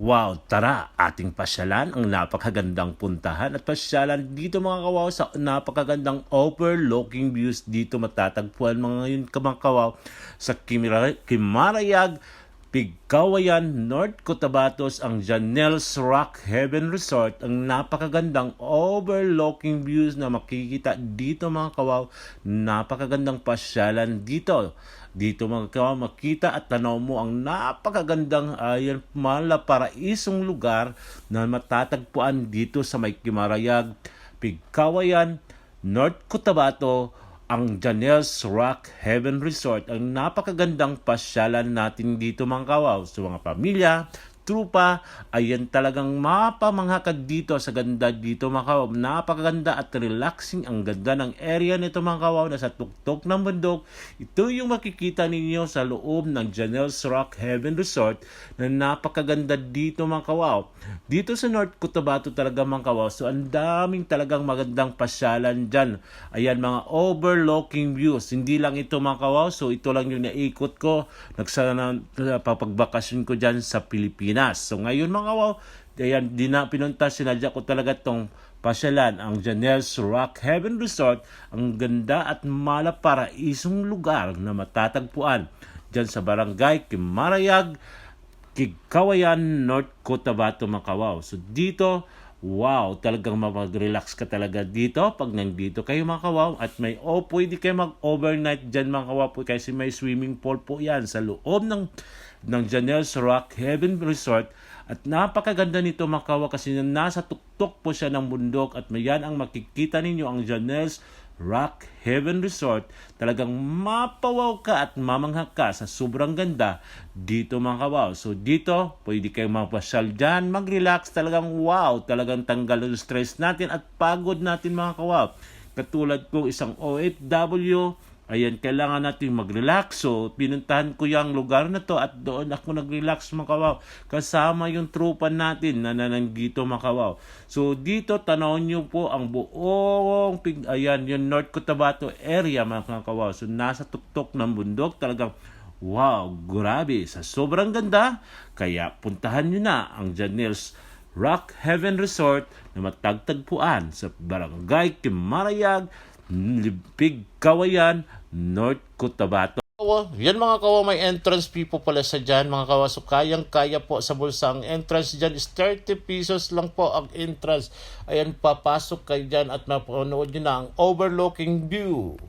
Wow, tara, ating pasyalan ang napakagandang puntahan at pasyalan dito mga kawaw sa napakagandang overlooking views dito matatagpuan mga kawaw sa Kimarayag, Pigkawayan, North Cotabatos ang Janelle's Rock Heaven Resort. Ang napakagandang overlooking views na makikita dito mga kawaw. Napakagandang pasyalan dito. Dito mga kawaw makita at tanaw mo ang napakagandang malaparaisong lugar na matatagpuan dito sa may Kimarayag, Pigkawayan, North Cotabato, ang Janelle's Rock Heaven Resort. Ang napakagandang pasyalan natin dito mga kawaw. So mga pamilya, trupa, ayan talagang mapamangha ka dito sa ganda dito mga kawaw. Napakaganda at relaxing ang ganda ng area nito mga kawaw. Nasa tuktok ng bundok. Ito yung makikita ninyo sa loob ng Janelle's Rock Heaven Resort na napakaganda dito mga kawaw. Dito sa North Cotabato talaga mga kawaw. So ang daming talagang magandang pasyalan dyan. Ayan mga overlooking views. Hindi lang ito mga kawaw. So ito lang yung naikot ko. Papagbakasyon ko dyan sa Pilipinas. So ngayon mga kawaw, ayan, pinunta sinadya ko talaga tong pasyalan ang Janelle's Rock Heaven Resort. Ang ganda at malaparaisong lugar na matatagpuan dyan sa barangay Kimarayag, Pigkawayan, North Cotabato mga kawaw. So dito, wow, talagang mag-relax ka talaga dito pag nandito kayo mga kawaw. At pwede kayo mag-overnight dyan mga kawaw kasi may swimming pool po yan sa loob ng Janelle's Rock Heaven Resort. At napakaganda nito mga kawaw kasi nasa tuktok po siya ng bundok at mayan ang makikita ninyo ang Janelle's Rock Heaven Resort. Talagang mapawaw ka at mamangha ka sa sobrang ganda dito mga kawaw. So dito, pwede kayo mapasyal dyan, mag-relax, talagang wow, talagang tanggal ang stress natin at pagod natin mga kawaw. Katulad kong isang OFW, ayan, kailangan natin mag-relax. So, pinuntahan ko yung lugar na to at doon ako nag-relax mga kawaw. Kasama yung trupa natin na nandito mga kawaw. So, dito tanawin nyo po ang buong, ayan, yung North Cotabato area mga kawaw. So, nasa tuktok ng bundok. Talagang, wow, grabe. Sa sobrang ganda. Kaya, puntahan nyo na ang Janelle's Rock Heaven Resort na matagtagpuan sa barangay Kimarayag, Pigkawayan, North Cotabato. Yan mga kawa, may entrance fee po pala sa dyan mga kawa. So kayang-kaya po sa bulsa. Ang entrance dyan is 30 pesos lang po ang entrance. Ayan, papasok kayo dyan at mapanood nyo na ang overlooking view.